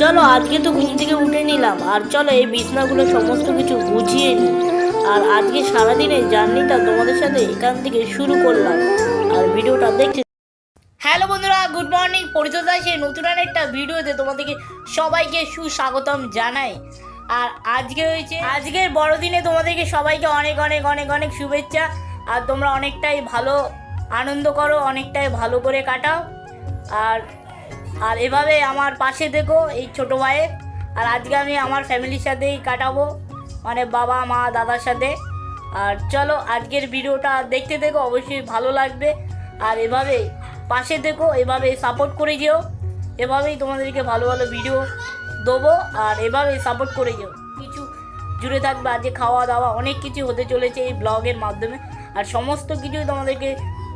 চলো আজকে তো ঘুম থেকে উঠে নিলাম, আর চলো এই বিছনাগুলো সমস্ত কিছু গুছিয়ে নিই। আর আজকে সারাদিনের জার্নিটা তোমাদের সাথে এখান থেকে শুরু করলাম, আর ভিডিওটা দেখতে। হ্যালো বন্ধুরা, গুড মর্নিং। পরিচয় সেই নতুন একটা ভিডিওতে তোমাদেরকে সবাইকে সুস্বাগতম জানাই। আর আজকে হয়েছে আজকের বড়দিনে তোমাদেরকে সবাইকে অনেক অনেক অনেক অনেক শুভেচ্ছা। আর তোমরা অনেকটাই ভালো আনন্দ করো, অনেকটাই ভালো করে কাটাও। আর আর এভাবে আমার পাশে দেখো এই ছোটো ভাইয়ের। আর আজকে আমি আমার ফ্যামিলির সাথেই কাটাবো, মানে বাবা মা দাদার সাথে। আর চলো আজকের ভিডিওটা দেখতে দেখো, অবশ্যই ভালো লাগবে। আর এভাবে পাশে দেখো, এভাবে সাপোর্ট করে যেও, এভাবেই তোমাদেরকে ভালো ভালো ভিডিও দেবো। আর এভাবেই সাপোর্ট করে যেও, কিছু জুড়ে থাকবে। আজকে খাওয়া দাওয়া অনেক কিছু হতে চলেছে এই ব্লগের মাধ্যমে, আর সমস্ত কিছুই তোমাদেরকে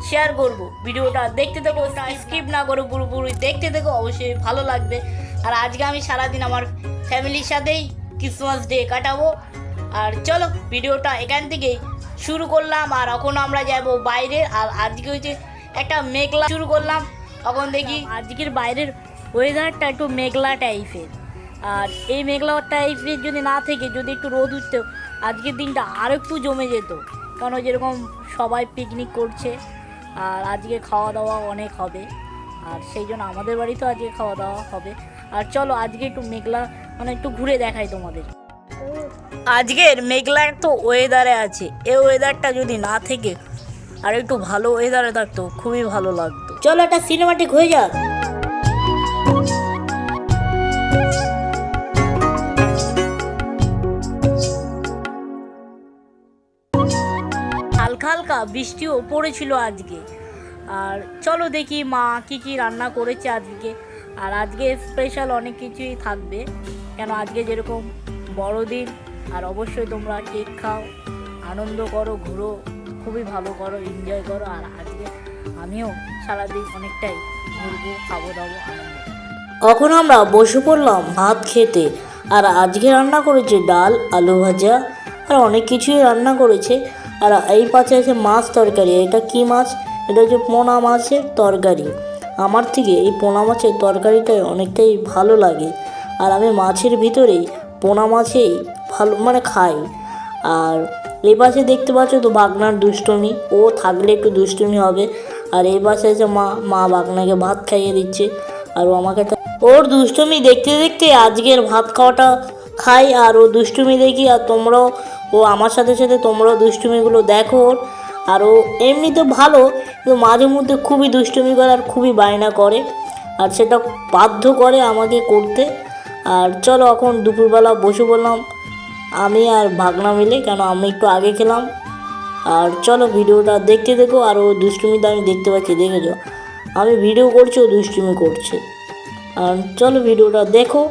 শেয়ার করব। ভিডিওটা দেখতে দেখো, স্কিপ না করো, পুরোপুরি দেখতে দেখো, অবশ্যই ভালো লাগবে। আর আজকে আমি সারাদিন আমার ফ্যামিলির সাথেই ক্রিসমাস ডে কাটাবো। আর চলো ভিডিওটা এখান থেকেই শুরু করলাম। আর এখন আমরা যাব বাইরে। আর আজকে হচ্ছে একটা মেঘলা শুরু করলাম, এখন দেখি আজকের বাইরের ওয়েদারটা একটু মেঘলা টাইপের। আর এই মেঘলা টাইপের যদি না থেকে যদি একটু রোদ উঠতো, আজকের দিনটা আরও একটু জমে যেত। কারণ যেরকম সবাই পিকনিক করছে, আর আজকে খাওয়া দাওয়া অনেক হবে, আর সেই জন্য আমাদের বাড়িতেও আজকে খাওয়া দাওয়া হবে। আর চলো আজকে একটু মেঘলা, মানে একটু ঘুরে দেখাই তোমাদের। আজকের মেঘলা তো ওয়েদারে আছে, এই ওয়েদারটা যদি না থেকে আর একটু ভালো ওয়েদারে থাকতো, খুবই ভালো লাগতো। চলো একটা সিনেমাটিক হয়ে যাক। হালকা হালকা বৃষ্টিও পড়েছিল আজকে। আর চলো দেখি মা কি রান্না করেছে আজকে। আর আজকে স্পেশাল অনেক কিছুই থাকবে, কেন আজকে যেরকম বড়দিন। আর অবশ্যই তোমরা কেক খাও, আনন্দ করো, ঘুরো, খুবই ভালো করো, এনজয় করো। আর আজকে আমিও সারাদিন অনেকটাই ঘুরবো, খাবো দাবো, আনন্দ। এখন আমরা বসে পড়লাম ভাত খেতে। আর আজকে রান্না করেছে ডাল, আলু ভাজা, আর অনেক কিছুই রান্না করেছে। আর এই পাশে আছে মাছ তরকারি। এটা কি মাছ? এটা হচ্ছে পোনা মাছের তরকারি। আমার থেকে এই পোনা মাছের তরকারিটাই অনেকটাই ভালো লাগে। আর আমি মাছের ভিতরেই পোনা মাছেই ভালো মানে খাই। আর এই পাশে দেখতে পাচ্ছ তো বাগনার দুষ্টুমি, ও থাকলে একটু দুষ্টুমি হবে। আর এই পাশে আছে মা বাগনাকে ভাত খাইয়ে দিচ্ছে, আর ও আমাকে ওর দুষ্টুমি দেখতে দেখতে আজকের ভাত খাওয়াটা খাই। আর ও দুষ্টুমি দেখি, আর তোমরাও ও আমার সাথে সাথে তোমরাও দুষ্টুমিগুলো দেখো ওর। আর ও এমনিতে ভালো, কিন্তু মাঝে মধ্যে খুবই দুষ্টুমি করে আর খুবই বায়না করে, আর সেটা বাধ্য করে আমাকে করতে। আর চলো এখন দুপুরবেলা বসে বললাম আমি আর ভাগনা মিলে, কেন আমি একটু আগে খেলাম। আর চলো ভিডিওটা দেখতে দেখো। আর ও দুষ্টুমিটা আমি দেখতে পাচ্ছি, দেখেছো আমি ভিডিও করছি, ও দুষ্টুমি করছে। আর চলো ভিডিওটা দেখো,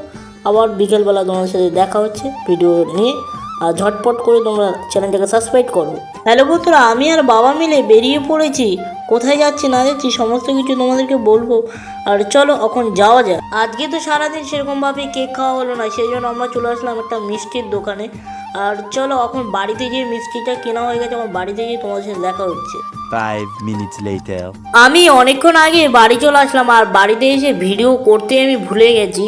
আবার বিকেলবেলা তোমাদের সাথে দেখা হচ্ছে ভিডিও নিয়ে। আর ঝটপট করে তোমরা চ্যানেলটাকে সাবস্ক্রাইব করো। হ্যালো বন্ধুরা, আমি আর বাবা মিলে বেরিয়ে পড়েছি। কোথায় যাচ্ছি না যাচ্ছি সমস্ত কিছু তোমাদেরকে বলবো। আর চলো এখন যাওয়া যায়। আজকে তো সারাদিন সেরকমভাবে কেক খাওয়া হলো না, সেই জন্য আমরা চলে আসলাম একটা মিষ্টির দোকানে। আর চলো এখন বাড়িতে গিয়ে মিষ্টিটা কেনা হয়ে গেছে, আমার বাড়িতে গিয়ে তোমাদের সাথে দেখা হচ্ছে। 5 minutes later. আমি অনেকক্ষণ আগে বাড়ি চলে আসলাম, আর বাড়িতে এসে ভিডিও করতে আমি ভুলে গেছি।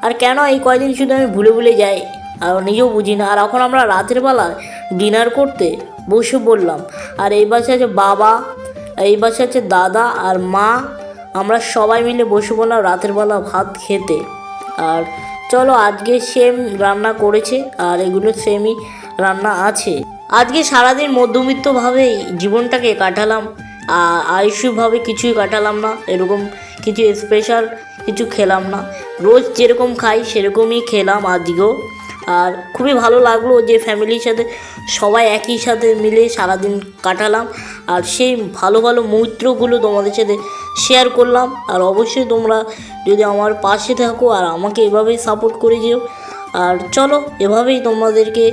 আর কেন এই কয়দিন শুধু আমি ভুলে যাই, আর নিজেও বুঝি না। আর এখন আমরা রাতের বেলা ডিনার করতে বসে পড়লাম। আর এই পাশে আছে বাবা, এই পাশে আছে দাদা আর মা, আমরা সবাই মিলে বসে পড়লাম রাতের বেলা ভাত খেতে। আর চলো আজকে সেম রান্না করেছে, আর এগুলো সেমই রান্না আছে। আজকে সারাদিন মধ্যবিত্তভাবেই জীবনটাকে কাটালাম, আয়ুষভাবে কিছুই কাটালাম না, এরকম কিছু স্পেশাল কিছু খেলাম না। রোজ যেরকম খাই সেরকমই খেলাম আজকেও। আর খুবই ভালো লাগলো যে ফ্যামিলির সাথে সবাই একই সাথে মিলে সারাদিন কাটালাম, আর সেই ভালো ভালো মুহূর্তগুলো তোমাদের সাথে শেয়ার করলাম। আর অবশ্যই তোমরা যদি আমার পাশে থাকো আর আমাকে এভাবেই সাপোর্ট করে যেও। আর চলো এভাবেই তোমাদেরকে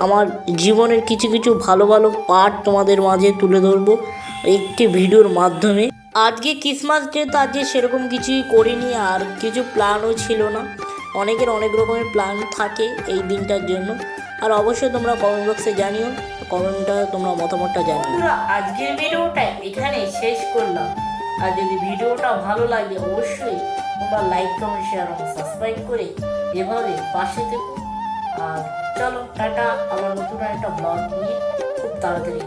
আমার জীবনের কিছু কিছু ভালো ভালো পার্ট তোমাদের মাঝে তুলে ধরবো একটি ভিডিওর মাধ্যমে। আজকে ক্রিসমাস ডে তো আজকে সেরকম কিছুই করিনি, আর কিছু প্ল্যানও ছিল না। অনেকের অনেক রকমের প্ল্যান থাকে এই দিনটার জন্য। আর অবশ্যই তোমরা কমেন্ট বক্সে জানিও, কমেন্টটা তোমরা মতামতটা জানিও। আজকের ভিডিওটা এখানে শেষ করলাম। আর যদি ভিডিওটা ভালো লাগে অবশ্যই তোমরা লাইক কমেন্ট শেয়ার এবং সাবস্ক্রাইব করে এভাবে পাশে থেকো। আর চলো টাটা, আবার নতুন একটা ব্লগ নিয়ে খুব তাড়াতাড়ি